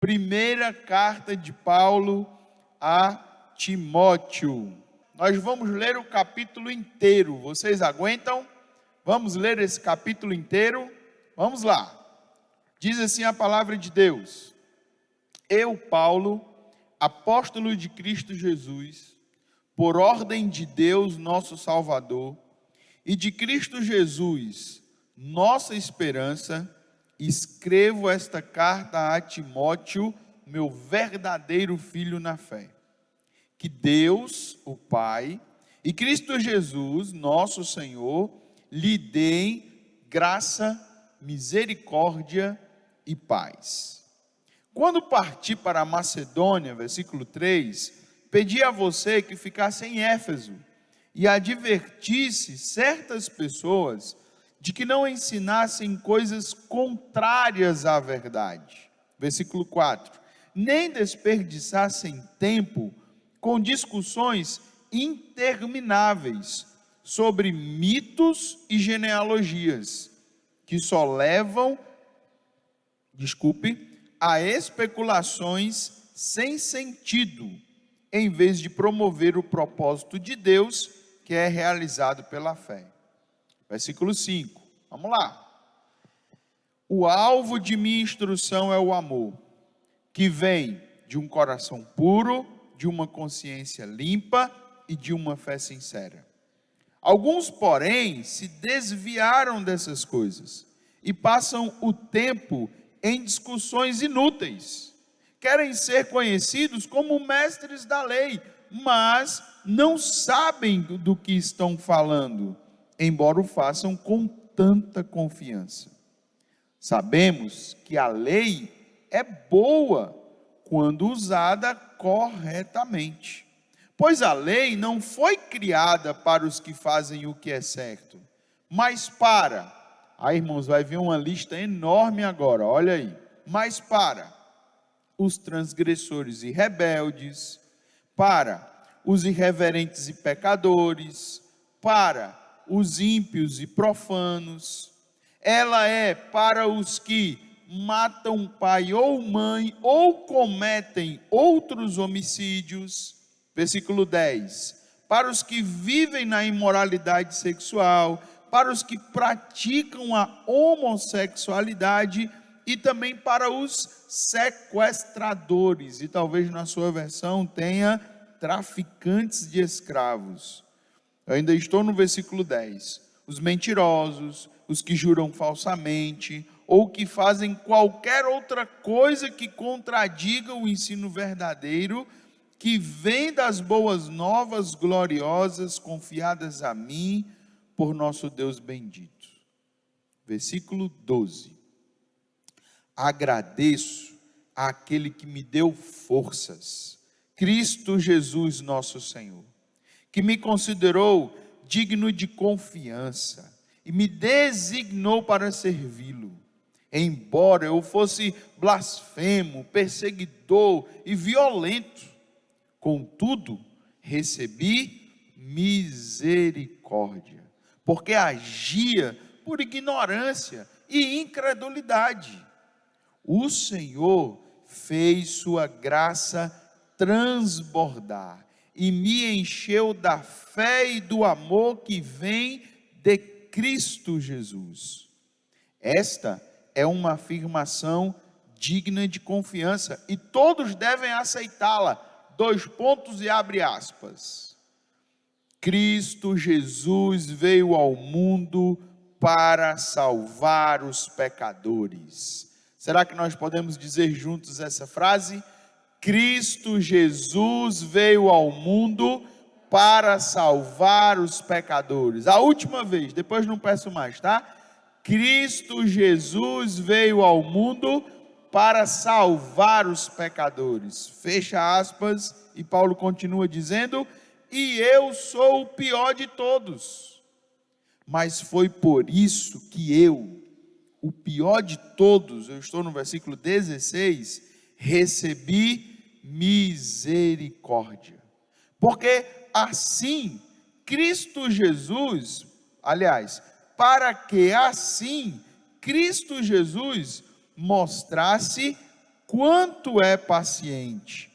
Primeira carta de Paulo a Timóteo. Nós vamos ler o capítulo inteiro. Vocês aguentam? Vamos ler esse capítulo inteiro? Vamos lá. Diz assim a palavra de Deus: Eu, Paulo, apóstolo de Cristo Jesus, por ordem de Deus, nosso Salvador, e de Cristo Jesus, nossa esperança, escrevo esta carta a Timóteo, meu verdadeiro filho na fé. Que Deus, o Pai, e Cristo Jesus, nosso Senhor, lhe deem graça, misericórdia e paz. Quando parti para a Macedônia, versículo 3, pedi a você que ficasse em Éfeso e advertisse certas pessoas de que não ensinassem coisas contrárias à verdade. Versículo 4. Nem desperdiçassem tempo com discussões intermináveis sobre mitos e genealogias, que só levam, a especulações sem sentido, em vez de promover o propósito de Deus, que é realizado pela fé. Versículo 5, vamos lá. O alvo de minha instrução é o amor, que vem de um coração puro, de uma consciência limpa e de uma fé sincera. Alguns, porém, se desviaram dessas coisas e passam o tempo em discussões inúteis. Querem ser conhecidos como mestres da lei, mas não sabem do que estão falando, embora o façam com tanta confiança. Sabemos que a lei é boa quando usada corretamente, pois a lei não foi criada para os que fazem o que é certo, mas para, irmãos, vai vir uma lista enorme agora, olha aí, mas para os transgressores e rebeldes, para os irreverentes e pecadores, para os ímpios e profanos. Ela é para os que matam pai ou mãe, ou cometem outros homicídios. Versículo 10. Para os que vivem na imoralidade sexual, para os que praticam a homossexualidade, e também para os sequestradores, e talvez na sua versão tenha traficantes de escravos. Eu ainda estou no versículo 10. Os mentirosos, os que juram falsamente, ou que fazem qualquer outra coisa que contradiga o ensino verdadeiro, que vem das boas novas gloriosas confiadas a mim por nosso Deus bendito. Versículo 12. Agradeço àquele que me deu forças, Cristo Jesus nosso Senhor, que me considerou digno de confiança e me designou para servi-lo. Embora eu fosse blasfemo, perseguidor e violento, contudo, recebi misericórdia, porque agia por ignorância e incredulidade. O Senhor fez sua graça transbordar e me encheu da fé e do amor que vem de Cristo Jesus. Esta é uma afirmação digna de confiança e todos devem aceitá-la. 2 pontos e abre aspas. Cristo Jesus veio ao mundo para salvar os pecadores. Será que nós podemos dizer juntos essa frase? Cristo Jesus veio ao mundo para salvar os pecadores. A última vez, depois não peço mais, tá? Cristo Jesus veio ao mundo para salvar os pecadores. Fecha aspas, e Paulo continua dizendo: e eu sou o pior de todos. Mas foi por isso que eu, o pior de todos, eu estou no versículo 16, recebi misericórdia. Porque assim, Cristo Jesus, para que assim Cristo Jesus mostrasse quanto é paciente.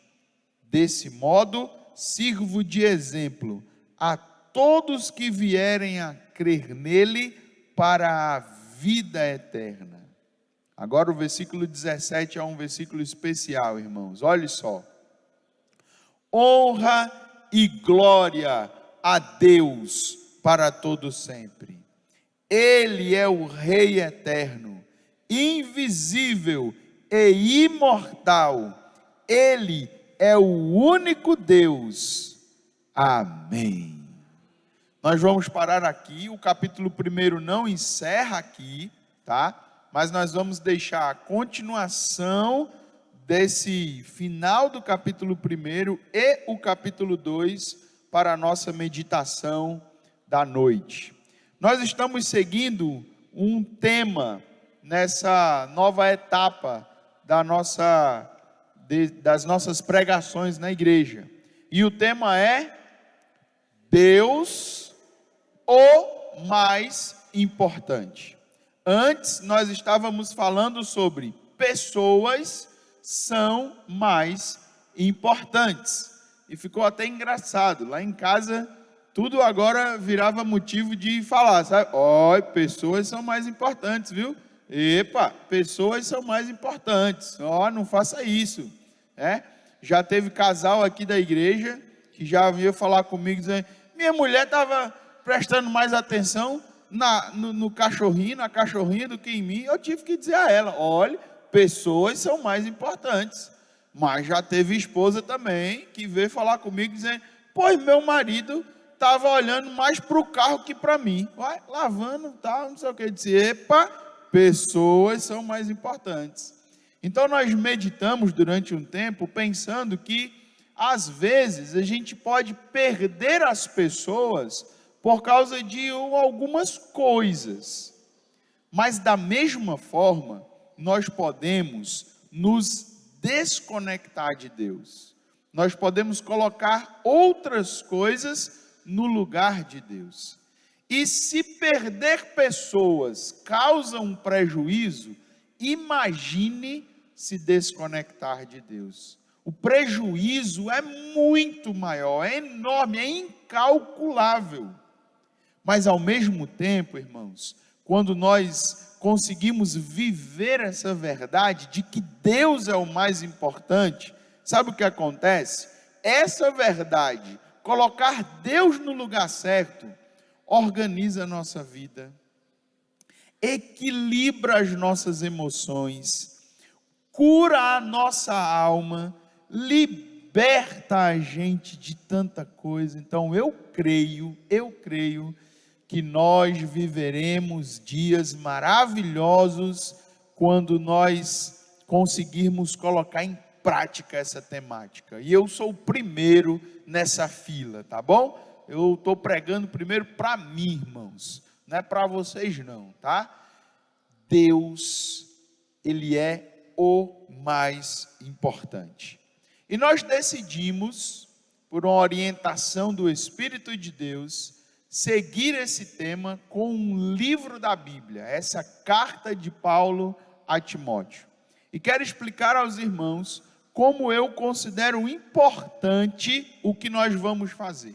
Desse modo, sirvo de exemplo a todos que vierem a crer nele para a vida eterna. Agora o versículo 17 é um versículo especial, irmãos. Olha só. Honra e glória a Deus para todo sempre. Ele é o Rei eterno, invisível e imortal. Ele é o único Deus. Amém. Nós vamos parar aqui. O capítulo 1 não encerra aqui, tá? Mas nós vamos deixar a continuação desse final do capítulo 1 e o capítulo 2 para a nossa meditação da noite. Nós estamos seguindo um tema nessa nova etapa das nossas pregações na igreja. E o tema é Deus, o mais importante. Antes nós estávamos falando sobre pessoas são mais importantes. E ficou até engraçado. Lá em casa, tudo agora virava motivo de falar, sabe? Ó, pessoas são mais importantes, viu? Epa, pessoas são mais importantes. Ó, não faça isso. Já teve casal aqui da igreja que já veio falar comigo, dizendo, minha mulher estava prestando mais atenção no cachorrinho, na cachorrinha do que em mim. Eu tive que dizer a ela, olha, pessoas são mais importantes. Mas já teve esposa também que veio falar comigo dizendo, pois meu marido estava olhando mais para o carro que para mim. Vai lavando, tal, não sei o que. Eu disse, epa, pessoas são mais importantes. Então nós meditamos durante um tempo pensando que às vezes a gente pode perder as pessoas por causa de algumas coisas. Mas da mesma forma, nós podemos nos desconectar de Deus. Nós podemos colocar outras coisas no lugar de Deus. E se perder pessoas causa um prejuízo, imagine se desconectar de Deus. O prejuízo é muito maior, é enorme, é incalculável. Mas ao mesmo tempo, irmãos, quando nós conseguimos viver essa verdade de que Deus é o mais importante, sabe o que acontece? Essa verdade, colocar Deus no lugar certo, organiza a nossa vida, equilibra as nossas emoções, cura a nossa alma, liberta a gente de tanta coisa. Então eu creio que nós viveremos dias maravilhosos quando nós conseguirmos colocar em prática essa temática. E eu sou o primeiro nessa fila, tá bom? Eu estou pregando primeiro para mim, irmãos, não é para vocês não, tá? Deus, Ele é o mais importante. E nós decidimos, por uma orientação do Espírito de Deus, seguir esse tema com um livro da Bíblia, essa carta de Paulo a Timóteo. E quero explicar aos irmãos como eu considero importante o que nós vamos fazer.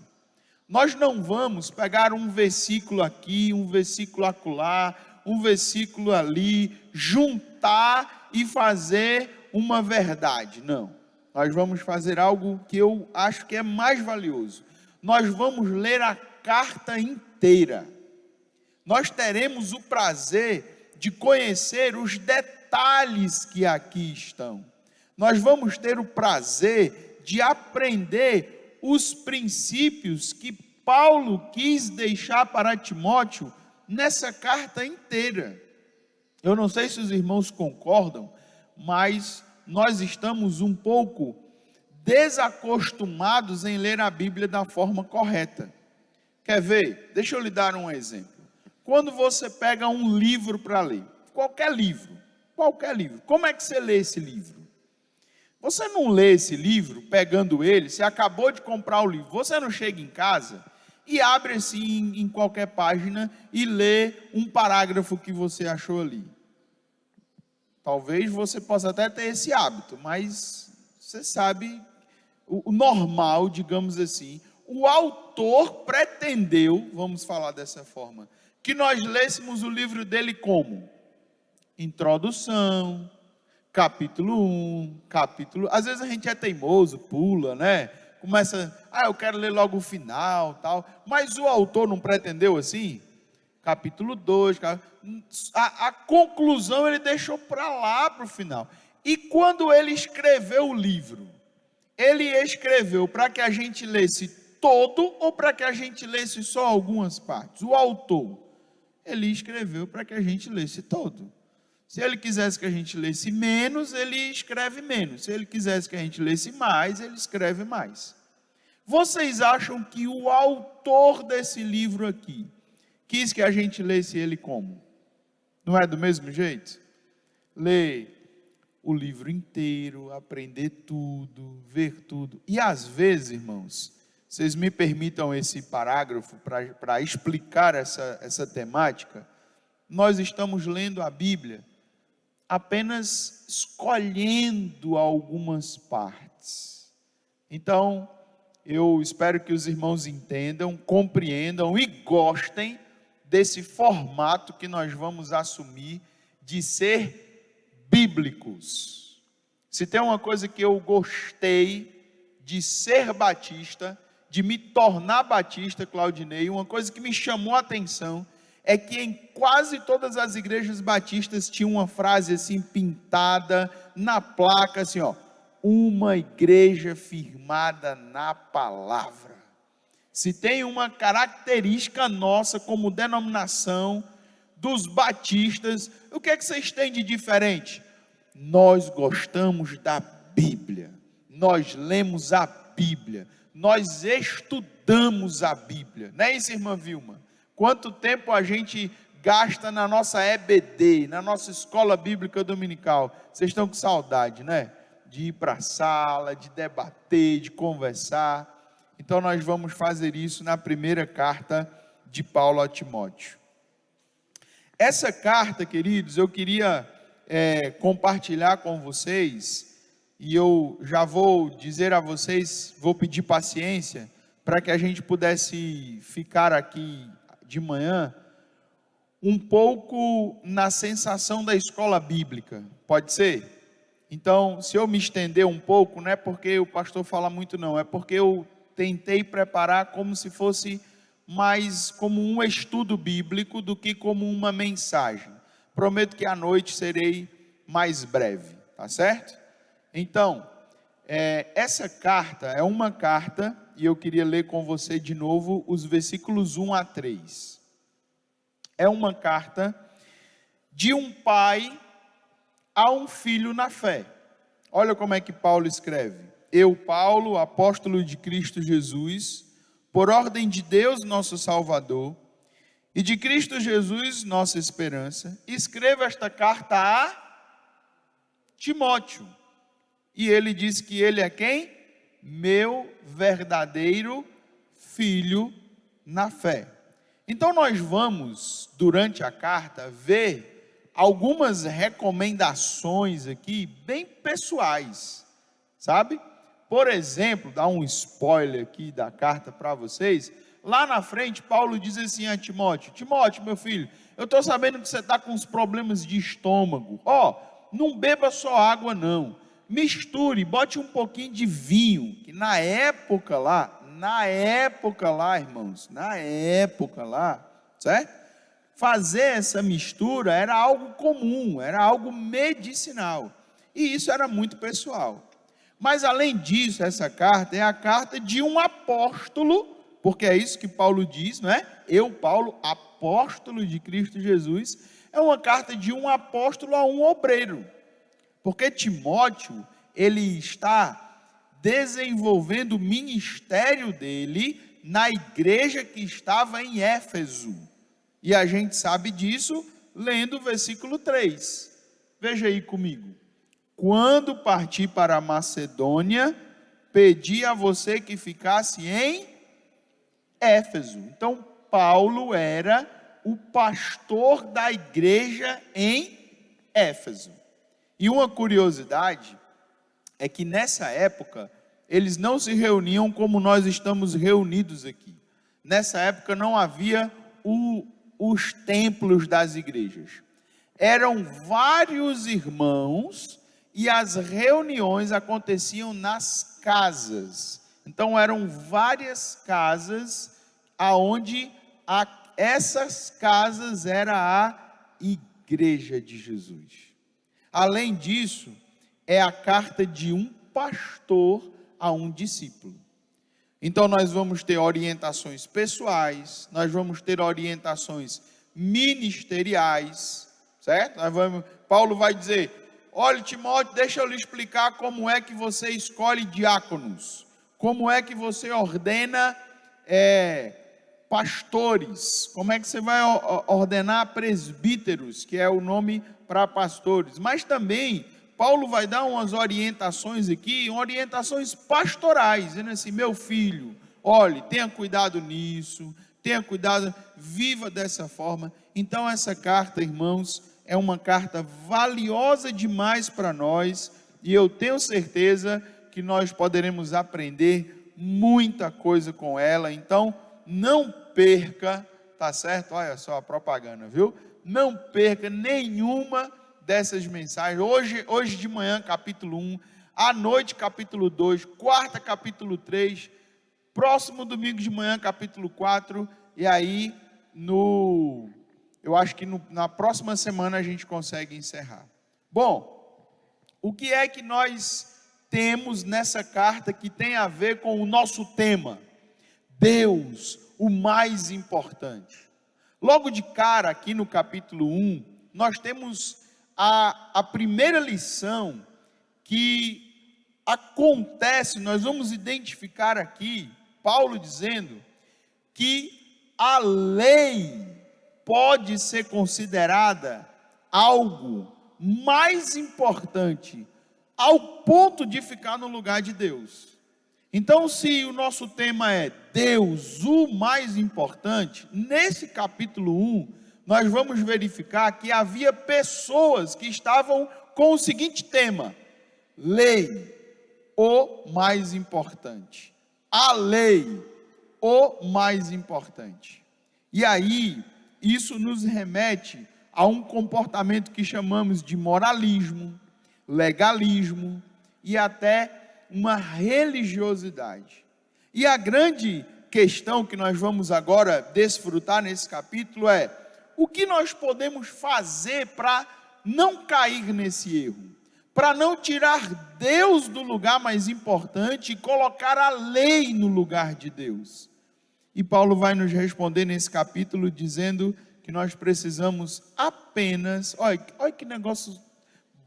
Nós não vamos pegar um versículo aqui, um versículo acolá, um versículo ali, juntar e fazer uma verdade. Não. Nós vamos fazer algo que eu acho que é mais valioso. Nós vamos ler a carta inteira. Nós teremos o prazer de conhecer os detalhes que aqui estão. Nós vamos ter o prazer de aprender os princípios que Paulo quis deixar para Timóteo nessa carta inteira. Eu não sei se os irmãos concordam, mas nós estamos um pouco desacostumados em ler a Bíblia da forma correta. Quer ver? Deixa eu lhe dar um exemplo. Quando você pega um livro para ler, qualquer livro, como é que você lê esse livro? Você não lê esse livro pegando ele, você acabou de comprar o livro, você não chega em casa e abre assim em qualquer página e lê um parágrafo que você achou ali. talvez você possa até ter esse hábito, mas você sabe, o normal, digamos assim, o autor pretendeu, vamos falar dessa forma, que nós lêssemos o livro dele como? Introdução, capítulo 1, capítulo... Às vezes a gente é teimoso, pula, né? Começa, eu quero ler logo o final, tal. Mas o autor não pretendeu assim? Capítulo 2, a conclusão ele deixou para lá, para o final. E quando ele escreveu o livro, ele escreveu para que a gente lesse todo ou para que a gente lesse só algumas partes? O autor, ele escreveu para que a gente lesse todo. Se ele quisesse que a gente lesse menos, ele escreve menos. Se ele quisesse que a gente lesse mais, ele escreve mais. Vocês acham que o autor desse livro aqui quis que a gente lesse ele como? Não é do mesmo jeito? Ler o livro inteiro, aprender tudo, ver tudo. E às vezes, irmãos, vocês me permitam esse parágrafo para explicar essa temática. Nós estamos lendo a Bíblia apenas escolhendo algumas partes. Então, eu espero que os irmãos entendam, compreendam e gostem desse formato que nós vamos assumir de ser bíblicos. Se tem uma coisa que eu gostei de ser batista, de me tornar batista, Claudinei, uma coisa que me chamou a atenção é que em quase todas as igrejas batistas tinha uma frase assim pintada na placa assim, uma igreja firmada na palavra. Se tem uma característica nossa como denominação dos batistas, o que é que vocês têm de diferente? Nós gostamos da Bíblia, nós lemos a Bíblia, nós estudamos a Bíblia, não é isso, irmã Vilma? Quanto tempo a gente gasta na nossa EBD, na nossa escola bíblica dominical? Vocês estão com saudade, né? De ir para a sala, de debater, de conversar. Então nós vamos fazer isso na primeira carta de Paulo a Timóteo. Essa carta, queridos, eu queria compartilhar com vocês, e eu já vou dizer a vocês, vou pedir paciência, para que a gente pudesse ficar aqui de manhã, um pouco na sensação da escola bíblica, pode ser? Então, se eu me estender um pouco, não é porque o pastor fala muito não, é porque eu tentei preparar como se fosse mais como um estudo bíblico do que como uma mensagem. Prometo que à noite serei mais breve, tá certo? Então, essa carta é uma carta, e eu queria ler com você de novo os versículos 1 a 3. É uma carta de um pai a um filho na fé. Olha como é que Paulo escreve. Eu, Paulo, apóstolo de Cristo Jesus, por ordem de Deus nosso Salvador, e de Cristo Jesus nossa esperança, escrevo esta carta a Timóteo. E ele diz que ele é quem? Meu verdadeiro filho na fé. Então nós vamos, durante a carta, ver algumas recomendações aqui, bem pessoais, sabe? Por exemplo, dar um spoiler aqui da carta para vocês, lá na frente Paulo diz assim a Timóteo, Timóteo, meu filho, eu estou sabendo que você está com uns problemas de estômago, não beba só água não, misture, bote um pouquinho de vinho, que na época lá, irmãos, certo? Fazer essa mistura era algo comum, era algo medicinal, e isso era muito pessoal. Mas além disso, essa carta é a carta de um apóstolo, porque é isso que Paulo diz, não é? Eu, Paulo, apóstolo de Cristo Jesus, é uma carta de um apóstolo a um obreiro, porque Timóteo, ele está desenvolvendo o ministério dele na igreja que estava em Éfeso, e a gente sabe disso lendo o versículo 3, veja aí comigo. Quando parti para a Macedônia, pedi a você que ficasse em Éfeso. Então, Paulo era o pastor da igreja em Éfeso. E uma curiosidade é que nessa época, eles não se reuniam como nós estamos reunidos aqui. Nessa época não havia os templos das igrejas. Eram vários irmãos e as reuniões aconteciam nas casas. Então eram várias casas aonde essas casas era a igreja de Jesus. Além disso, é a carta de um pastor a um discípulo. Então nós vamos ter orientações pessoais, nós vamos ter orientações ministeriais, certo? Paulo vai dizer: olha, Timóteo, deixa eu lhe explicar como é que você escolhe diáconos, como é que você ordena pastores, como é que você vai ordenar presbíteros, que é o nome para pastores. Mas também Paulo vai dar umas orientações aqui, orientações pastorais, dizendo assim: meu filho, olhe, tenha cuidado nisso, tenha cuidado, viva dessa forma. Então essa carta, irmãos, é uma carta valiosa demais para nós, e eu tenho certeza que nós poderemos aprender muita coisa com ela. Então não perca, tá certo? Olha só a propaganda, viu? Não perca nenhuma dessas mensagens. Hoje de manhã, capítulo 1, à noite, capítulo 2, quarta, capítulo 3, próximo domingo de manhã, capítulo 4, e aí, eu acho que na próxima semana a gente consegue encerrar. Bom, o que é que nós temos nessa carta que tem a ver com o nosso tema? Deus, o mais importante. Logo de cara, aqui no capítulo 1, nós temos a primeira lição que acontece. Nós vamos identificar aqui, Paulo dizendo que a lei pode ser considerada algo mais importante, ao ponto de ficar no lugar de Deus. Então, se o nosso tema é Deus, o mais importante, nesse capítulo 1, nós vamos verificar que havia pessoas que estavam com o seguinte tema: lei, o mais importante. A lei, o mais importante. E aí, isso nos remete a um comportamento que chamamos de moralismo, legalismo e até uma religiosidade. E a grande questão que nós vamos agora desfrutar nesse capítulo é: o que nós podemos fazer para não cair nesse erro? Para não tirar Deus do lugar mais importante e colocar a lei no lugar de Deus. E Paulo vai nos responder nesse capítulo dizendo que nós precisamos apenas, olha que negócio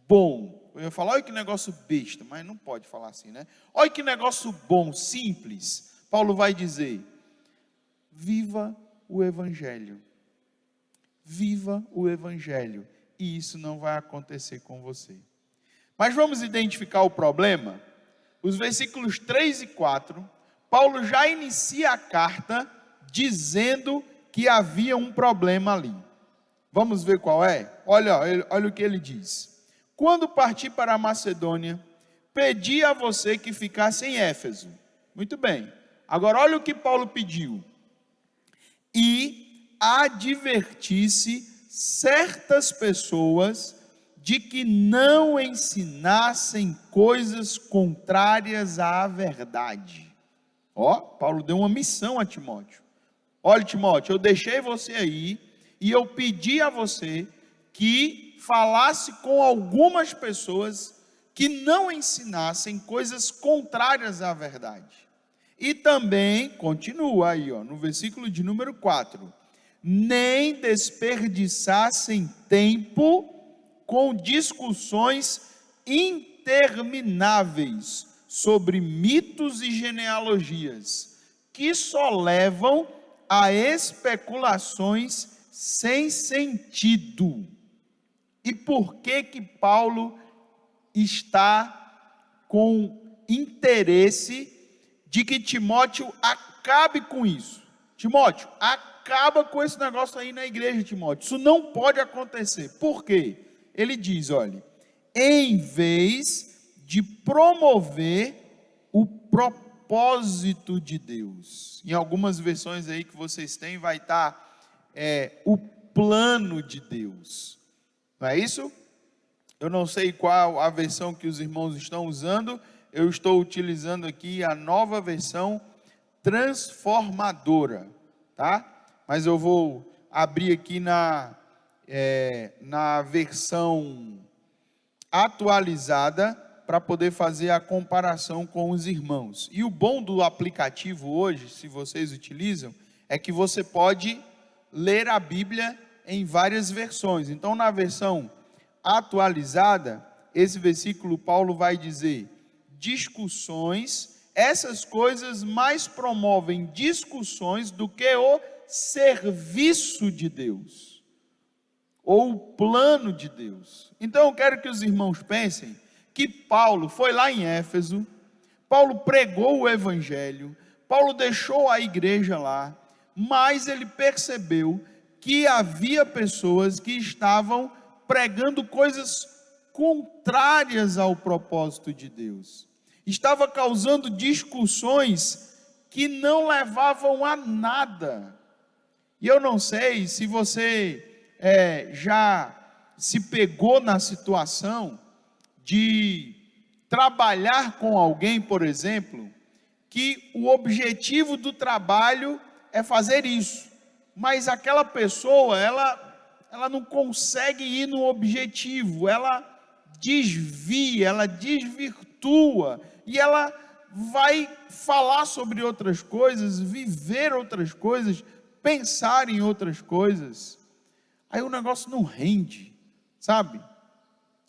bom. Eu ia falar, olha que negócio besta, mas não pode falar assim, né? Olha que negócio bom, simples. Paulo vai dizer: viva o Evangelho. Viva o Evangelho. E isso não vai acontecer com você. Mas vamos identificar o problema? Os versículos 3 e 4, Paulo já inicia a carta dizendo que havia um problema ali. Vamos ver qual é? Olha o que ele diz. Quando parti para a Macedônia, pedi a você que ficasse em Éfeso. Muito bem. Agora olha o que Paulo pediu. E advertisse certas pessoas de que não ensinassem coisas contrárias à verdade. Paulo deu uma missão a Timóteo. Olha, Timóteo, eu deixei você aí e eu pedi a você que falasse com algumas pessoas que não ensinassem coisas contrárias à verdade. E também, continua aí, no versículo de número 4, nem desperdiçassem tempo com discussões intermináveis sobre mitos e genealogias, que só levam a especulações sem sentido. E por que Paulo está com interesse de que Timóteo acabe com isso? Timóteo, acaba com esse negócio aí na igreja, Timóteo. Isso não pode acontecer. Por quê? Ele diz, olha, em vez de promover o propósito de Deus. Em algumas versões aí que vocês têm, vai estar o plano de Deus. Não é isso? Eu não sei qual a versão que os irmãos estão usando, eu estou utilizando aqui a nova versão transformadora, tá? Mas eu vou abrir aqui na versão atualizada para poder fazer a comparação com os irmãos. E o bom do aplicativo hoje, se vocês utilizam, é que você pode ler a Bíblia em várias versões. Então, na versão atualizada, esse versículo Paulo vai dizer: discussões, essas coisas mais promovem discussões do que o serviço de Deus, ou o plano de Deus. Então eu quero que os irmãos pensem que Paulo foi lá em Éfeso, Paulo pregou o evangelho, Paulo deixou a igreja lá, mas ele percebeu que havia pessoas que estavam pregando coisas contrárias ao propósito de Deus, estava causando discussões que não levavam a nada. E eu não sei se você já se pegou na situação de trabalhar com alguém, por exemplo, que o objetivo do trabalho é fazer isso, mas aquela pessoa, ela não consegue ir no objetivo, ela desvia, ela desvirtua, e ela vai falar sobre outras coisas, viver outras coisas, pensar em outras coisas. Aí o negócio não rende, sabe?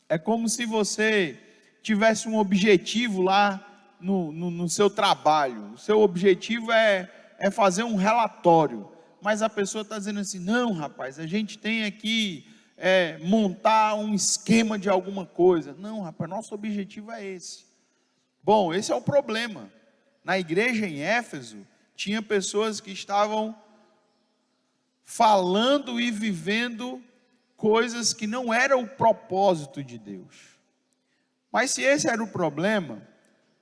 É como se você tivesse um objetivo lá no seu trabalho. O seu objetivo é fazer um relatório, mas a pessoa está dizendo assim: não, rapaz, a gente tem aqui montar um esquema de alguma coisa. Não, rapaz, nosso objetivo é esse. Bom, esse é o problema. Na igreja em Éfeso, tinha pessoas que estavam falando e vivendo coisas que não era o propósito de Deus. Mas se esse era o problema,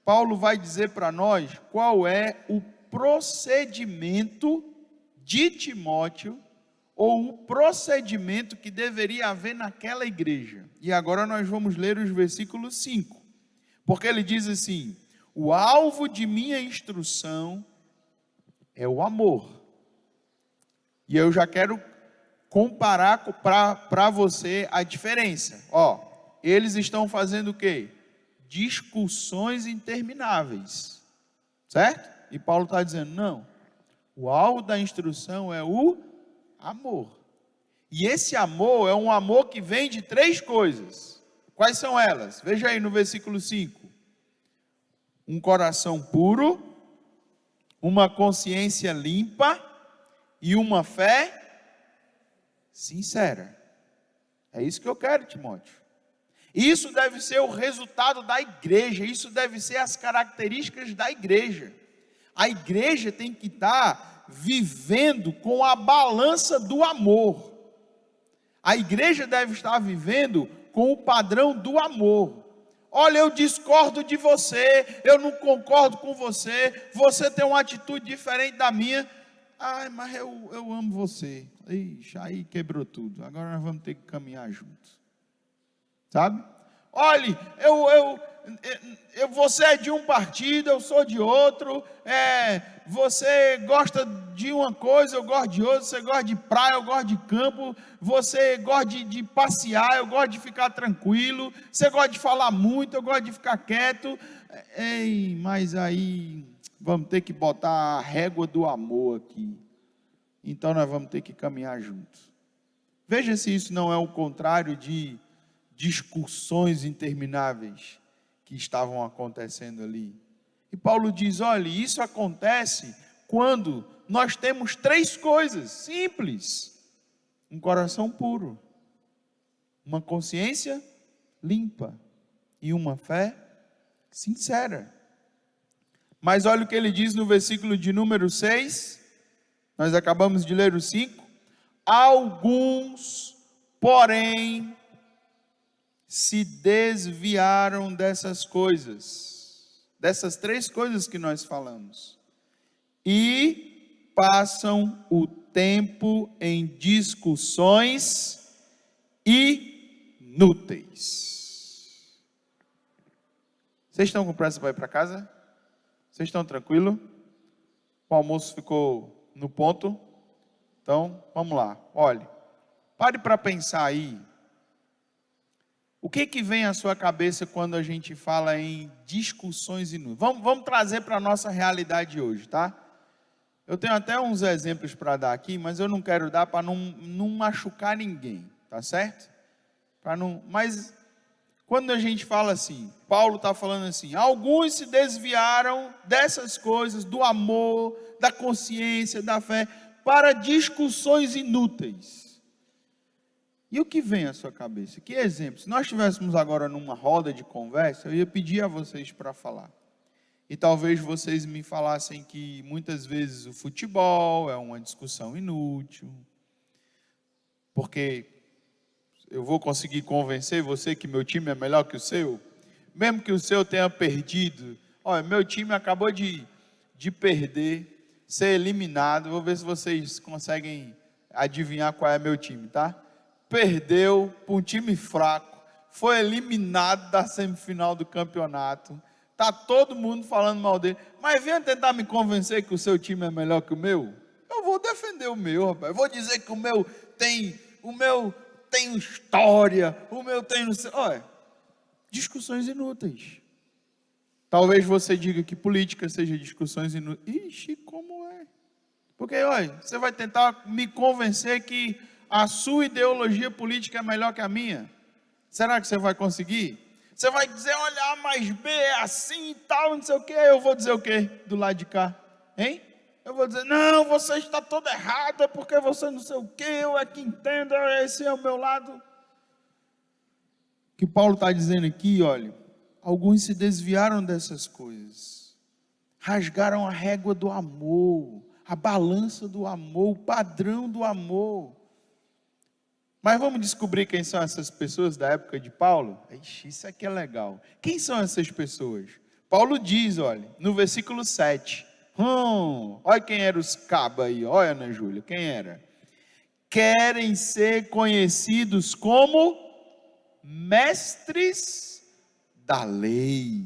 Paulo vai dizer para nós qual é o procedimento de Timóteo, ou o procedimento que deveria haver naquela igreja. E agora nós vamos ler os versículos 5, porque ele diz assim: o alvo de minha instrução é o amor. E eu já quero comparar para você a diferença. Eles estão fazendo o quê? Discussões intermináveis, certo? E Paulo está dizendo: não, o alvo da instrução é o amor. E esse amor é um amor que vem de 3 coisas. Quais são elas? Veja aí no versículo 5. Um coração puro, uma consciência limpa e uma fé sincera. É isso que eu quero, Timóteo. Isso deve ser o resultado da igreja, isso deve ser as características da igreja. A igreja tem que estar vivendo com a balança do amor. A igreja deve estar vivendo com o padrão do amor. Olha, eu discordo de você, eu não concordo com você, você tem uma atitude diferente da minha. Ai, mas eu amo você. Ixi, aí quebrou tudo. Agora nós vamos ter que caminhar juntos. Sabe? Olhe, você é de um partido, eu sou de outro. Você gosta de uma coisa, eu gosto de outra. Você gosta de praia, eu gosto de campo. Você gosta de passear, eu gosto de ficar tranquilo. Você gosta de falar muito, eu gosto de ficar quieto. Mas aí vamos ter que botar a régua do amor aqui. Então nós vamos ter que caminhar juntos. Veja se isso não é o contrário de discussões intermináveis que estavam acontecendo ali. E Paulo diz: olha, isso acontece quando nós temos 3 coisas simples: um coração puro, uma consciência limpa e uma fé sincera. Mas olha o que ele diz no versículo de número 6, nós acabamos de ler o 5. Alguns, porém, se desviaram dessas coisas, dessas três coisas que nós falamos, e passam o tempo em discussões inúteis. Vocês estão com pressa para ir para casa? Vocês estão tranquilos? O almoço ficou no ponto? Então, vamos lá. Olhe, pare para pensar aí. O que vem à sua cabeça quando a gente fala em discussões inúteis? Vamos trazer para a nossa realidade hoje, tá? Eu tenho até uns exemplos para dar aqui, mas eu não quero dar para não machucar ninguém, tá certo? Mas quando a gente fala assim, Paulo está falando assim, alguns se desviaram dessas coisas, do amor, da consciência, da fé, para discussões inúteis. E o que vem à sua cabeça? Que exemplo? Se nós estivéssemos agora numa roda de conversa, eu ia pedir a vocês para falar. E talvez vocês me falassem que muitas vezes o futebol é uma discussão inútil, porque eu vou conseguir convencer você que meu time é melhor que o seu, mesmo que o seu tenha perdido. Olha, meu time acabou de perder, ser eliminado. Vou ver se vocês conseguem adivinhar qual é meu time, tá? Perdeu para um time fraco, foi eliminado da semifinal do campeonato. Está todo mundo falando mal dele, mas venha tentar me convencer que o seu time é melhor que o meu. Eu vou defender o meu, rapaz. Eu vou dizer que o meu tem história, o meu tem não sei. Olha, discussões inúteis. Talvez você diga que política seja discussões inúteis. Ixi, como é? Porque, olha, você vai tentar me convencer que a sua ideologia política é melhor que a minha. Será que você vai conseguir? Você vai dizer, olha, A mais B é assim e tal, não sei o quê. Eu vou dizer o quê do lado de cá? Hein? Eu vou dizer, não, você está todo errado, é porque você não sei o quê, eu é que entendo, esse é o meu lado. O que Paulo está dizendo aqui, olha, alguns se desviaram dessas coisas, rasgaram a régua do amor, a balança do amor, o padrão do amor. Mas vamos descobrir quem são essas pessoas da época de Paulo? Ixi, isso aqui é legal. Quem são essas pessoas? Paulo diz, olha, no versículo 7. Olha quem eram os cabas aí, olha Ana Júlia, quem era? Querem ser conhecidos como mestres da lei,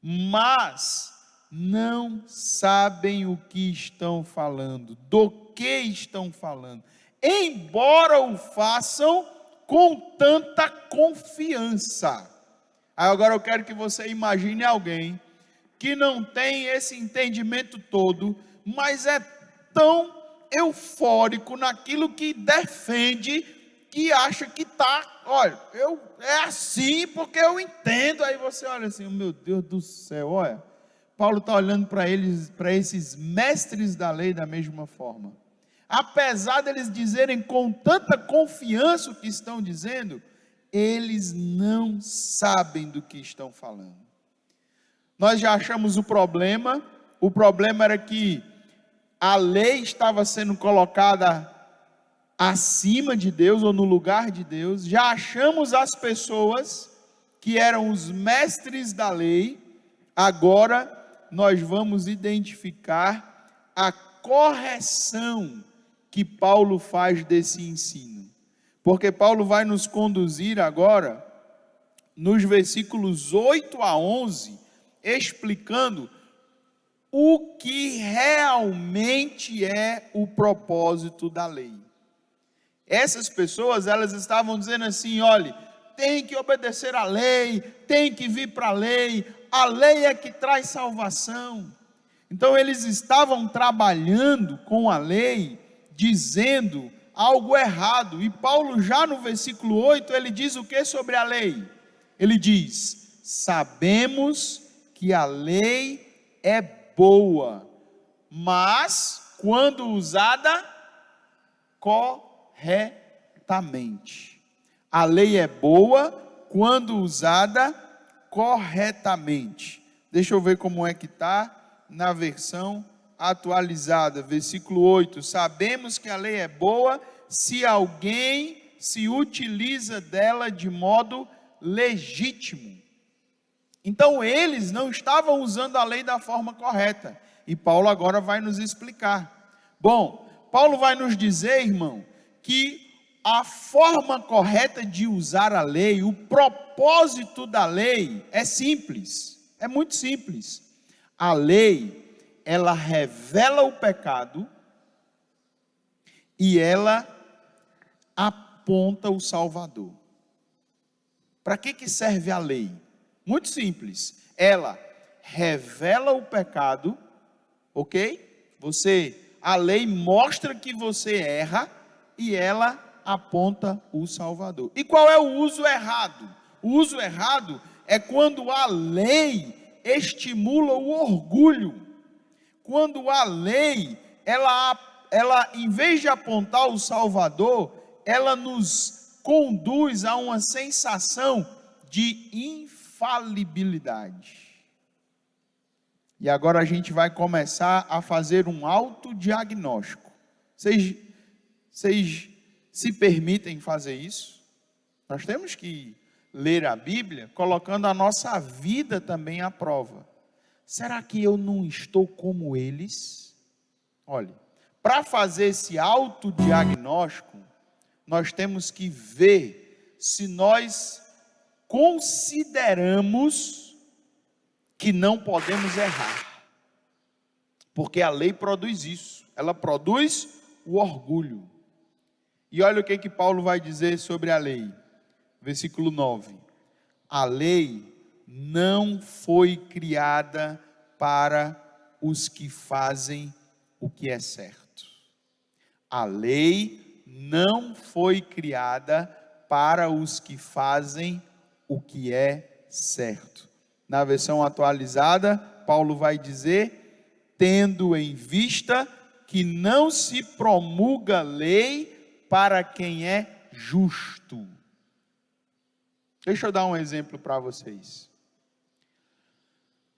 mas não sabem o que estão falando, do que estão falando, embora o façam com tanta confiança. Agora eu quero que você imagine alguém que não tem esse entendimento todo, mas é tão eufórico naquilo que defende, que acha que está, olha, é assim porque eu entendo. Aí você olha assim, meu Deus do céu, olha, Paulo está olhando para eles, para esses mestres da lei da mesma forma. Apesar deles dizerem com tanta confiança o que estão dizendo, eles não sabem do que estão falando. Nós já achamos o problema era que a lei estava sendo colocada acima de Deus, ou no lugar de Deus. Já achamos as pessoas que eram os mestres da lei. Agora nós vamos identificar a correção que Paulo faz desse ensino, porque Paulo vai nos conduzir agora nos versículos 8 a 11, explicando o que realmente é o propósito da lei. Essas pessoas, elas estavam dizendo assim, olha, tem que obedecer à lei, tem que vir para a lei é que traz salvação. Então eles estavam trabalhando com a lei, dizendo algo errado, e Paulo já no versículo 8, ele diz o que sobre a lei? Ele diz, sabemos que a lei é boa, mas quando usada corretamente. A lei é boa quando usada corretamente. Deixa eu ver como é que está na versão atualizada, versículo 8. Sabemos que a lei é boa se alguém se utiliza dela de modo legítimo. Então eles não estavam usando a lei da forma correta. E Paulo agora vai nos explicar. Bom, Paulo vai nos dizer, irmão, que a forma correta de usar a lei, o propósito da lei é simples, é muito simples. A lei, ela revela o pecado e ela aponta o Salvador. Para que serve a lei? Muito simples. Ela revela o pecado, ok? A lei mostra que você erra e ela aponta o Salvador. E qual é o uso errado? O uso errado é quando a lei estimula o orgulho. Quando a lei, ela em vez de apontar o Salvador, ela nos conduz a uma sensação de infalibilidade. E agora a gente vai começar a fazer um autodiagnóstico. Vocês se permitem fazer isso? Nós temos que ler a Bíblia colocando a nossa vida também à prova. Será que eu não estou como eles? Olha, para fazer esse autodiagnóstico, nós temos que ver se nós consideramos que não podemos errar. Porque a lei produz isso. Ela produz o orgulho. E olha o que Paulo vai dizer sobre a lei. Versículo 9. A lei não foi criada para os que fazem o que é certo. A lei não foi criada para os que fazem o que é certo. Na versão atualizada, Paulo vai dizer, tendo em vista que não se promulga lei para quem é justo. Deixa eu dar um exemplo para vocês.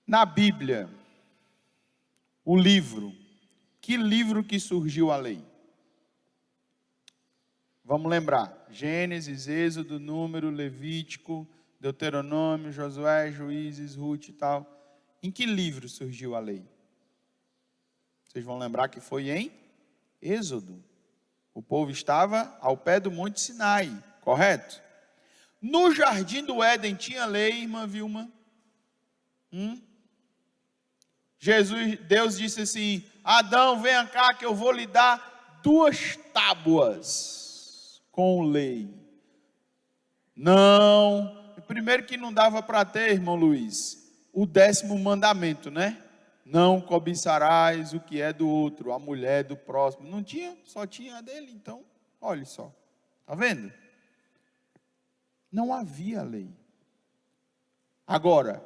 Na Bíblia, o livro, que livro que surgiu a lei? Vamos lembrar, Gênesis, Êxodo, Número, Levítico, Deuteronômio, Josué, Juízes, Ruth e tal. Em que livro surgiu a lei? Vocês vão lembrar que foi em Êxodo. O povo estava ao pé do Monte Sinai, correto? No Jardim do Éden tinha lei, irmã Vilma? Deus disse assim, Adão, venha cá que eu vou lhe dar 2 tábuas com lei. Não, primeiro que não dava para ter, irmão Luiz, o 10º mandamento, né? Não cobiçarás o que é do outro, a mulher do próximo. Não tinha, só tinha a dele. Então, olha só, está vendo? Não havia lei. Agora,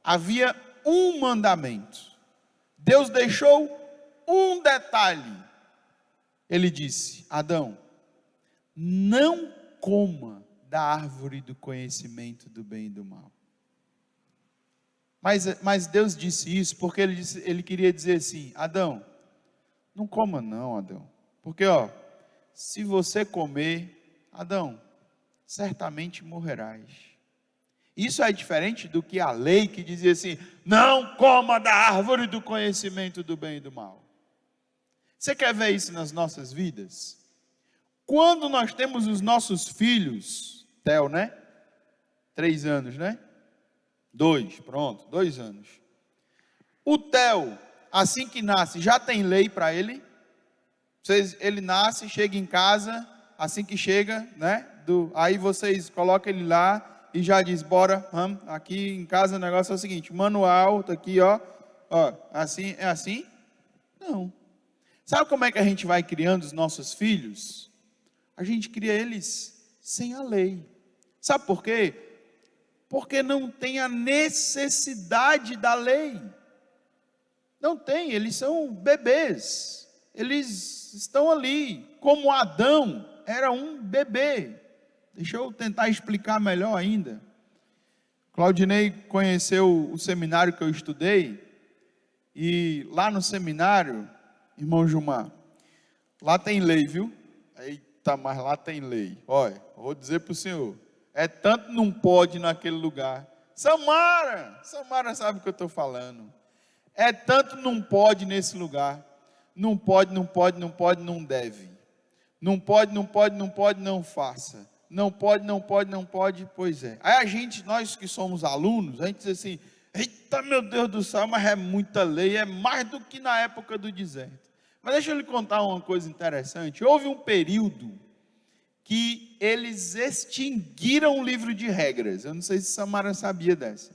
havia um mandamento. Deus deixou um detalhe. Ele disse, Adão, não coma da árvore do conhecimento do bem e do mal. Mas Deus disse isso porque ele queria dizer assim, Adão, não coma não, Adão. Porque, se você comer, Adão, certamente morrerás. Isso é diferente do que a lei que dizia assim, não coma da árvore do conhecimento do bem e do mal. Você quer ver isso nas nossas vidas? Quando nós temos os nossos filhos, Theo, né? 3 anos, né? 2, pronto, 2 anos. O Theo, assim que nasce, já tem lei para ele? Ele nasce, chega em casa, assim que chega, né? Aí vocês colocam ele lá e já diz, bora, aqui em casa o negócio é o seguinte, manual, tá aqui, assim, é assim? Não. Sabe como é que a gente vai criando os nossos filhos? A gente cria eles sem a lei. Sabe por quê? Porque não tem a necessidade da lei. Não tem, eles são bebês. Eles estão ali, como Adão era um bebê. Deixa eu tentar explicar melhor ainda. Claudinei conheceu o seminário que eu estudei, e lá no seminário, irmão Gilmar, lá tem lei, viu? Eita, mas lá tem lei. Olha, eu vou dizer para o senhor, É tanto não pode naquele lugar. Samara sabe o que eu estou falando. É tanto não pode nesse lugar. Não pode, não pode, não pode, não deve. Não pode, não pode, não pode, não faça. Não pode, não pode, não pode, pois é. Aí a gente, nós que somos alunos, a gente diz assim, eita meu Deus do céu, mas é muita lei, é mais do que na época do deserto. Mas deixa eu lhe contar uma coisa interessante. Houve um período que eles extinguiram o livro de regras. Eu não sei se Samara sabia dessa.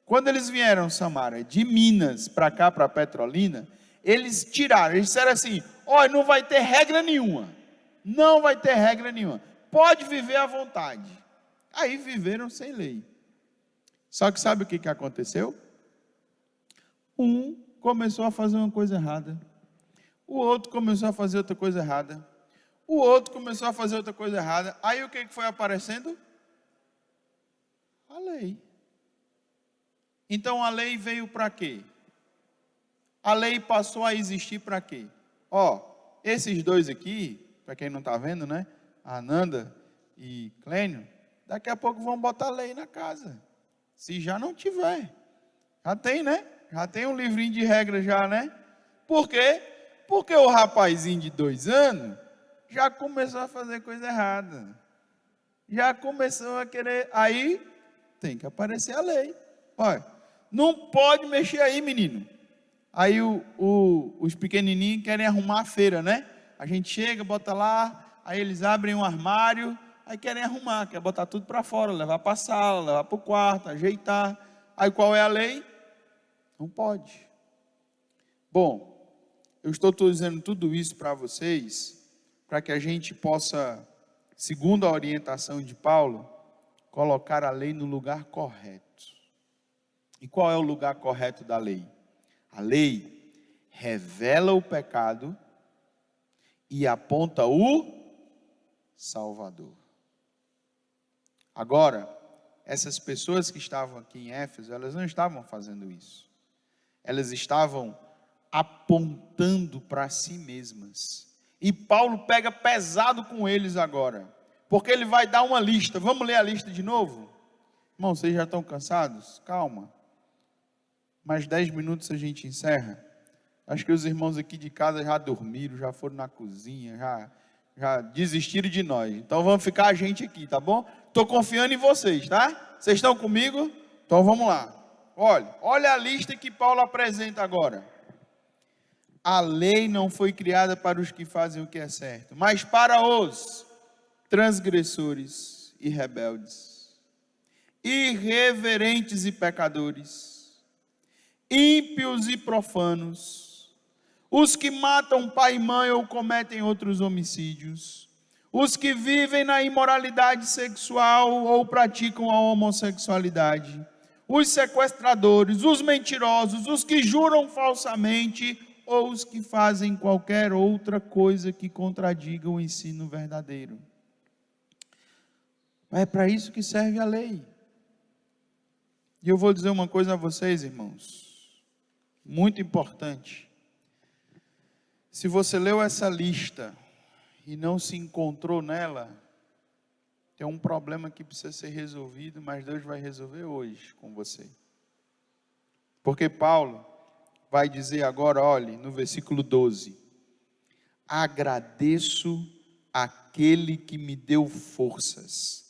Quando eles vieram, Samara, de Minas para cá, para Petrolina, eles tiraram, eles disseram assim, olha, não vai ter regra nenhuma. Não vai ter regra nenhuma. Pode viver à vontade. Aí viveram sem lei. Só que sabe o que aconteceu? Um começou a fazer uma coisa errada. O outro começou a fazer outra coisa errada. O outro começou a fazer outra coisa errada. Aí o que foi aparecendo? A lei. Então a lei veio para quê? A lei passou a existir para quê? Ó, esses dois aqui, para quem não está vendo, né? Ananda e Clênio, daqui a pouco vão botar lei na casa. Se já não tiver. Já tem, né? Já tem um livrinho de regras já, né? Por quê? Porque o rapazinho de 2 anos já começou a fazer coisa errada. Já começou a querer. Aí tem que aparecer a lei. Olha, não pode mexer aí, menino. Aí os pequenininhos querem arrumar a feira, né? A gente chega, bota lá, aí eles abrem um armário, aí querem arrumar, quer botar tudo para fora, levar para a sala, levar para o quarto, ajeitar. Aí qual é a lei? Não pode. Bom, eu estou dizendo tudo isso para vocês, para que a gente possa, segundo a orientação de Paulo, colocar a lei no lugar correto. E qual é o lugar correto da lei? A lei revela o pecado e aponta o Salvador. Agora, essas pessoas que estavam aqui em Éfeso, elas não estavam fazendo isso. Elas estavam apontando para si mesmas. E Paulo pega pesado com eles agora, porque ele vai dar uma lista. Vamos ler a lista de novo? Irmão, vocês já estão cansados? Calma. Mais 10 minutos a gente encerra. Acho que os irmãos aqui de casa já dormiram, já foram na cozinha, já desistiram de nós. Então vamos ficar a gente aqui, tá bom? Estou confiando em vocês, tá? Vocês estão comigo? Então vamos lá. Olha a lista que Paulo apresenta agora. A lei não foi criada para os que fazem o que é certo, mas para os transgressores e rebeldes, irreverentes e pecadores, ímpios e profanos, os que matam pai e mãe ou cometem outros homicídios, os que vivem na imoralidade sexual ou praticam a homossexualidade, os sequestradores, os mentirosos, os que juram falsamente ou os que fazem qualquer outra coisa que contradiga o ensino verdadeiro. É para isso que serve a lei. E eu vou dizer uma coisa a vocês, irmãos, muito importante. Se você leu essa lista e não se encontrou nela, tem um problema que precisa ser resolvido, mas Deus vai resolver hoje com você. Porque Paulo vai dizer agora, olhe, no versículo 12: agradeço aquele que me deu forças,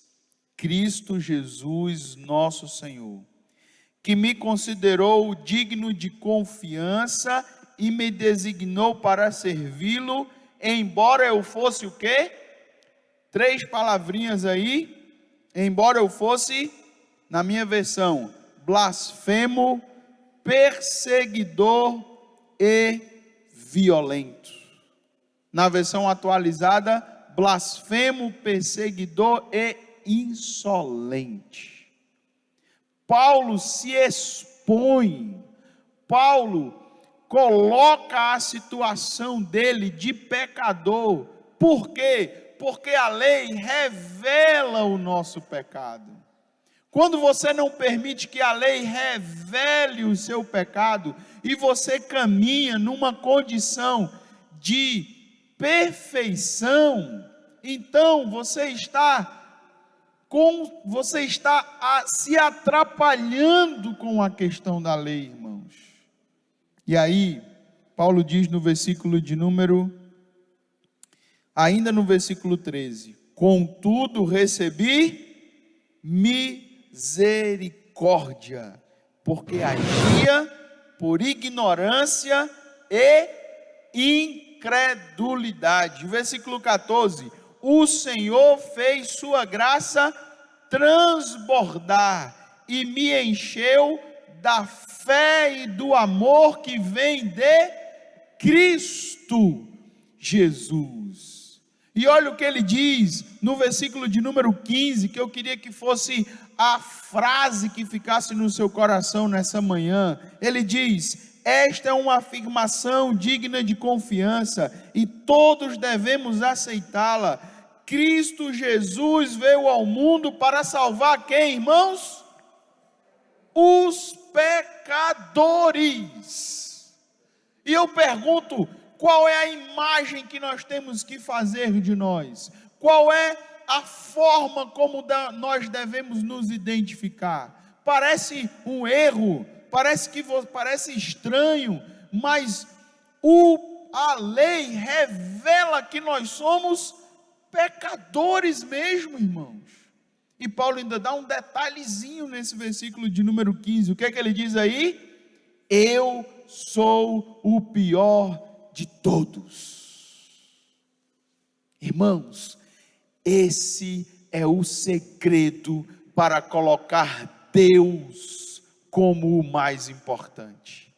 Cristo Jesus nosso Senhor, que me considerou digno de confiança e me designou para servi-lo, embora eu fosse o quê? 3 palavrinhas aí, embora eu fosse, na minha versão, blasfemo, perseguidor e violento. Na versão atualizada, blasfemo, perseguidor e insolente. Paulo se expõe, Paulo coloca a situação dele de pecador. Por quê? Porque a lei revela o nosso pecado. Quando você não permite que a lei revele o seu pecado, e você caminha numa condição de perfeição, então você está Você está se atrapalhando com a questão da lei, irmãos. E aí, Paulo diz no versículo ainda no versículo 13: contudo recebi misericórdia, porque agia por ignorância e incredulidade. Versículo 14: o Senhor fez sua graça transbordar e me encheu da fé e do amor que vem de Cristo Jesus. E olha o que ele diz no versículo de número 15, que eu queria que fosse a frase que ficasse no seu coração nessa manhã. Ele diz: esta é uma afirmação digna de confiança e todos devemos aceitá-la. Cristo Jesus veio ao mundo para salvar quem, irmãos? Os pecadores. E eu pergunto, qual é a imagem que nós temos que fazer de nós? Qual é a forma como nós devemos nos identificar? Parece um erro, parece estranho, mas a lei revela que nós somos pecadores mesmo, irmãos. E Paulo ainda dá um detalhezinho nesse versículo de número 15. O que é que ele diz aí? Eu sou o pior de todos. Irmãos, esse é o segredo para colocar Deus como o mais importante.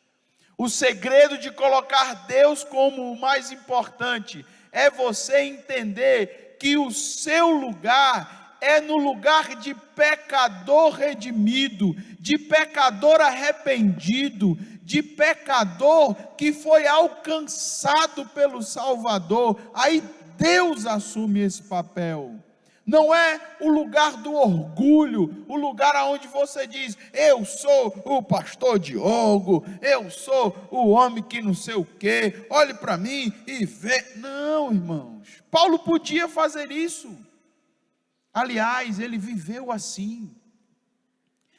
O segredo de colocar Deus como o mais importante é você entender que o seu lugar é no lugar de pecador redimido, de pecador arrependido, de pecador que foi alcançado pelo Salvador. Aí Deus assume esse papel. Não é o lugar do orgulho, o lugar onde você diz: eu sou o pastor Diogo, eu sou o homem que não sei o quê, olhe para mim e vê. Não, irmãos, Paulo podia fazer isso. Aliás, ele viveu assim.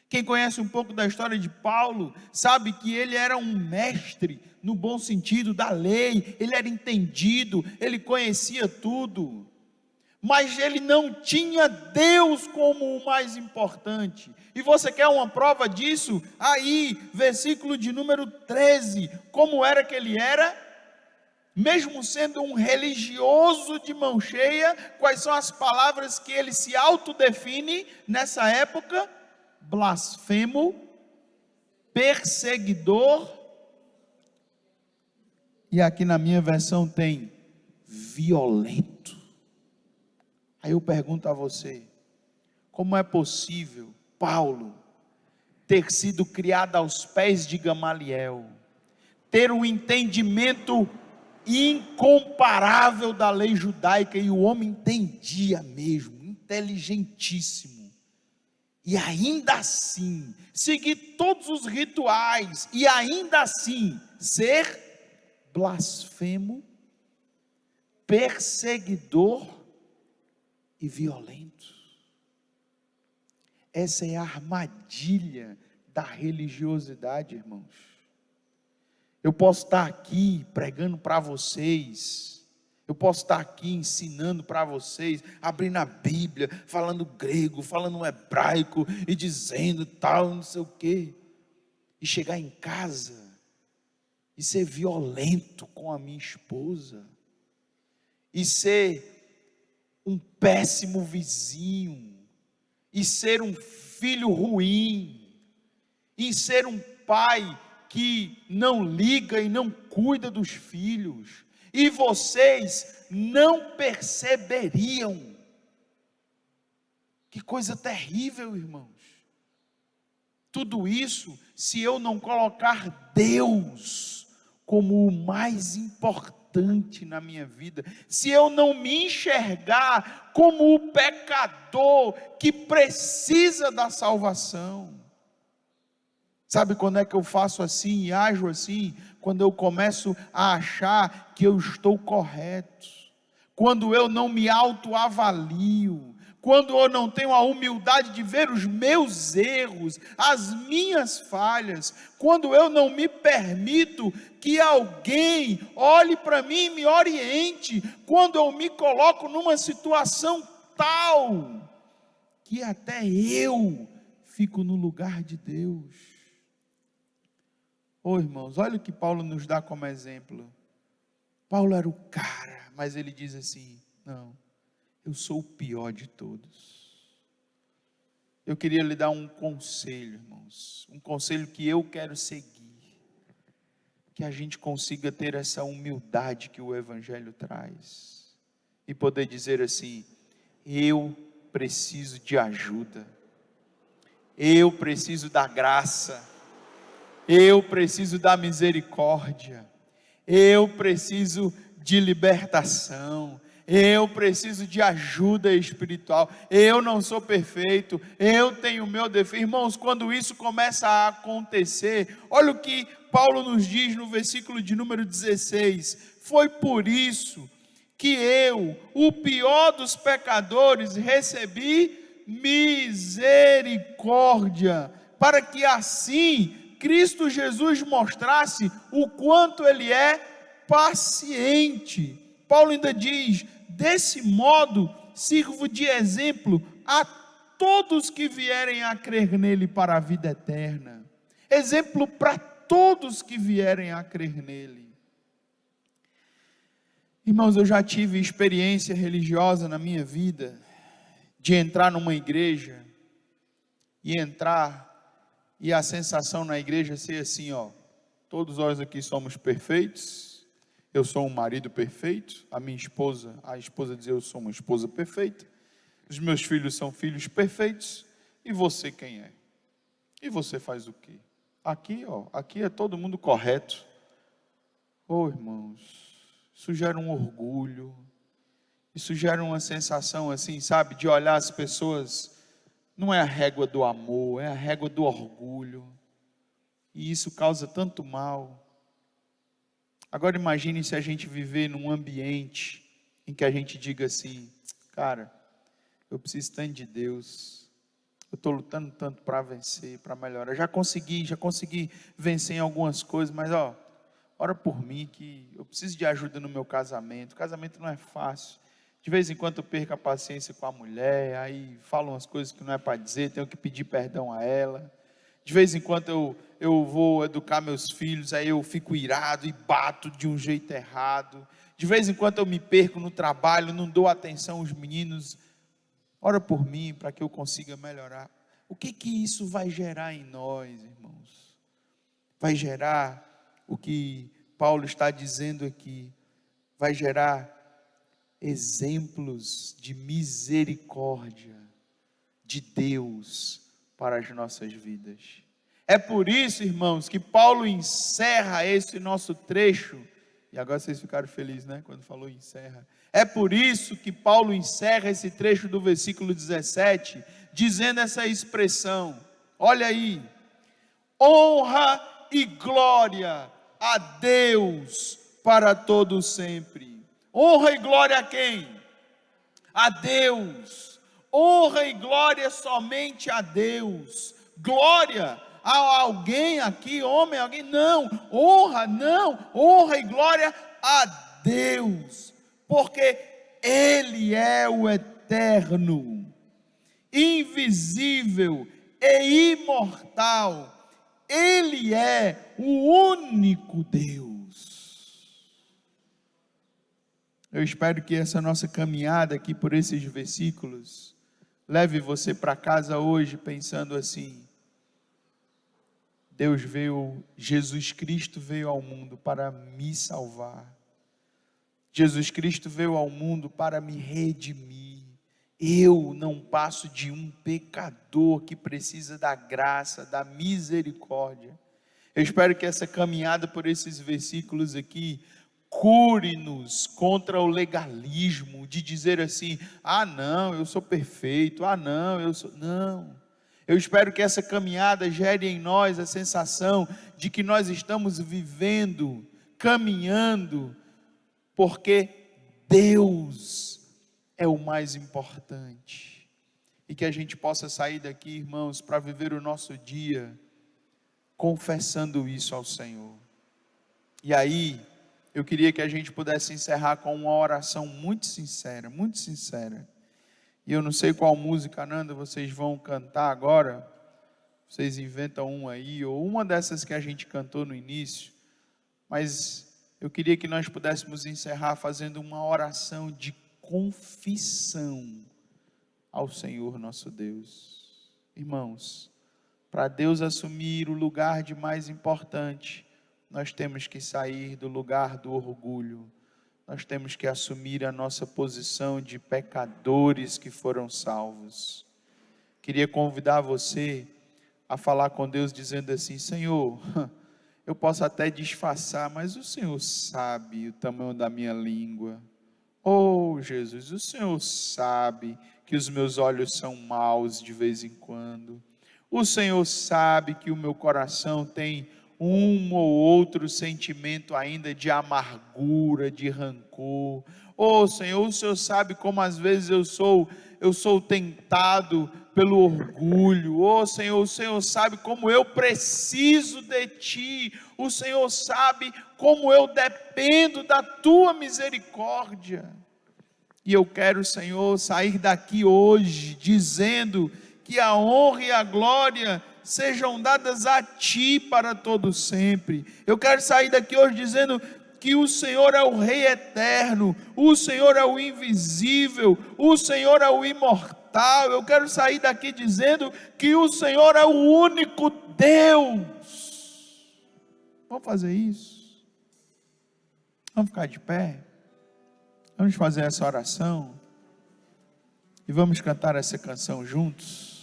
Quem conhece um pouco da história de Paulo, sabe que ele era um mestre, no bom sentido da lei, ele era entendido, ele conhecia tudo, mas ele não tinha Deus como o mais importante. E você quer uma prova disso? Aí, versículo de número 13, como era que ele era? Mesmo sendo um religioso de mão cheia, quais são as palavras que ele se autodefine nessa época? Blasfemo, perseguidor, e aqui na minha versão tem violento. Aí eu pergunto a você, como é possível Paulo ter sido criado aos pés de Gamaliel, ter um entendimento incomparável da lei judaica, e o homem entendia mesmo, inteligentíssimo, e ainda assim seguir todos os rituais, e ainda assim ser blasfemo, perseguidor e violento. Essa é a armadilha da religiosidade, irmãos. Eu posso estar aqui pregando para vocês, eu posso estar aqui ensinando para vocês, abrindo a Bíblia, falando grego, falando hebraico e dizendo tal, não sei o quê, e chegar em casa e ser violento com a minha esposa, e ser um péssimo vizinho, e ser um filho ruim, e ser um pai que não liga e não cuida dos filhos, e vocês não perceberiam. Que coisa terrível, irmãos. Tudo isso, se eu não colocar Deus como o mais importante na minha vida, se eu não me enxergar como o pecador que precisa da salvação. Sabe quando é que eu faço assim e ajo assim? Quando eu começo a achar que eu estou correto, quando eu não me autoavalio, quando eu não tenho a humildade de ver os meus erros, as minhas falhas, quando eu não me permito que alguém olhe para mim e me oriente, quando eu me coloco numa situação tal, que até eu fico no lugar de Deus. Irmãos, olha o que Paulo nos dá como exemplo. Paulo era o cara, mas ele diz assim: não, eu sou o pior de todos. Eu queria lhe dar um conselho, irmãos, um conselho que eu quero seguir, que a gente consiga ter essa humildade que o Evangelho traz, e poder dizer assim: eu preciso de ajuda, eu preciso da graça, eu preciso da misericórdia, eu preciso de libertação, eu preciso de ajuda espiritual, eu não sou perfeito, eu tenho o meu defeito. Irmãos, quando isso começa a acontecer, olha o que Paulo nos diz no versículo de número 16: foi por isso que eu, o pior dos pecadores, recebi misericórdia, para que assim Cristo Jesus mostrasse o quanto Ele é paciente. Paulo ainda diz: desse modo sirvo de exemplo a todos que vierem a crer nele para a vida eterna. Exemplo para todos que vierem a crer nele. Irmãos, eu já tive experiência religiosa na minha vida, de entrar numa igreja, e a sensação na igreja ser assim: todos nós aqui somos perfeitos, eu sou um marido perfeito, a esposa diz: eu sou uma esposa perfeita, os meus filhos são filhos perfeitos, e você quem é? E você faz o quê? Aqui é todo mundo correto. Irmãos, isso gera um orgulho, isso gera uma sensação assim, sabe, de olhar as pessoas, não é a régua do amor, é a régua do orgulho, e isso causa tanto mal. Agora imagine se a gente viver num ambiente em que a gente diga assim: cara, eu preciso tanto de Deus, eu estou lutando tanto para vencer, para melhorar, já consegui vencer em algumas coisas, mas ora por mim, que eu preciso de ajuda no meu casamento. O casamento não é fácil, de vez em quando eu perco a paciência com a mulher, aí falo umas coisas que não é para dizer, tenho que pedir perdão a ela. De vez em quando eu vou educar meus filhos, aí eu fico irado e bato de um jeito errado. De vez em quando eu me perco no trabalho, não dou atenção aos meninos. Ora por mim, para que eu consiga melhorar. O que isso vai gerar em nós, irmãos? Vai gerar o que Paulo está dizendo aqui, vai gerar exemplos de misericórdia de Deus para as nossas vidas. É por isso, irmãos, que Paulo encerra esse nosso trecho, e agora vocês ficaram felizes, né, quando falou encerra. É por isso que Paulo encerra esse trecho do versículo 17, dizendo essa expressão, olha aí: honra e glória a Deus para todo sempre. Honra e glória a quem? A Deus. Honra e glória somente a Deus. Glória a alguém aqui, homem, alguém? Não. Honra e glória a Deus, porque Ele é o eterno, invisível e imortal. Ele é o único Deus. Eu espero que essa nossa caminhada aqui por esses versículos leve você para casa hoje pensando assim: Jesus Cristo veio ao mundo para me salvar. Jesus Cristo veio ao mundo para me redimir. Eu não passo de um pecador que precisa da graça, da misericórdia. Eu espero que essa caminhada por esses versículos aqui cure-nos contra o legalismo de dizer assim: não, eu sou perfeito, não. Eu espero que essa caminhada gere em nós a sensação de que nós estamos vivendo, caminhando, porque Deus é o mais importante. e que a gente possa sair daqui, irmãos, para viver o nosso dia confessando isso ao Senhor. E aí, eu queria que a gente pudesse encerrar com uma oração muito sincera, muito sincera. E eu não sei qual música, Nanda, vocês vão cantar agora. Vocês inventam uma aí, ou uma dessas que a gente cantou no início. Mas eu queria que nós pudéssemos encerrar fazendo uma oração de confissão ao Senhor nosso Deus. Irmãos, para Deus assumir o lugar de mais importante, nós temos que sair do lugar do orgulho. Nós temos que assumir a nossa posição de pecadores que foram salvos. Queria convidar você a falar com Deus dizendo assim: Senhor, eu posso até disfarçar, mas o Senhor sabe o tamanho da minha língua. Oh Jesus, o Senhor sabe que os meus olhos são maus de vez em quando. O Senhor sabe que o meu coração tem um ou outro sentimento ainda de amargura, de rancor. Oh Senhor, o Senhor sabe como às vezes eu sou tentado pelo orgulho. Oh Senhor, o Senhor sabe como eu preciso de Ti. O Senhor sabe como eu dependo da Tua misericórdia. E eu quero, Senhor, sair daqui hoje dizendo que a honra e a glória sejam dadas a Ti para todo sempre. Eu quero sair daqui hoje dizendo que o Senhor é o Rei eterno, o Senhor é o invisível, o Senhor é o imortal. Eu quero sair daqui dizendo que o Senhor é o único Deus. Vamos fazer isso? Vamos ficar de pé? Vamos fazer essa oração? E vamos cantar essa canção juntos?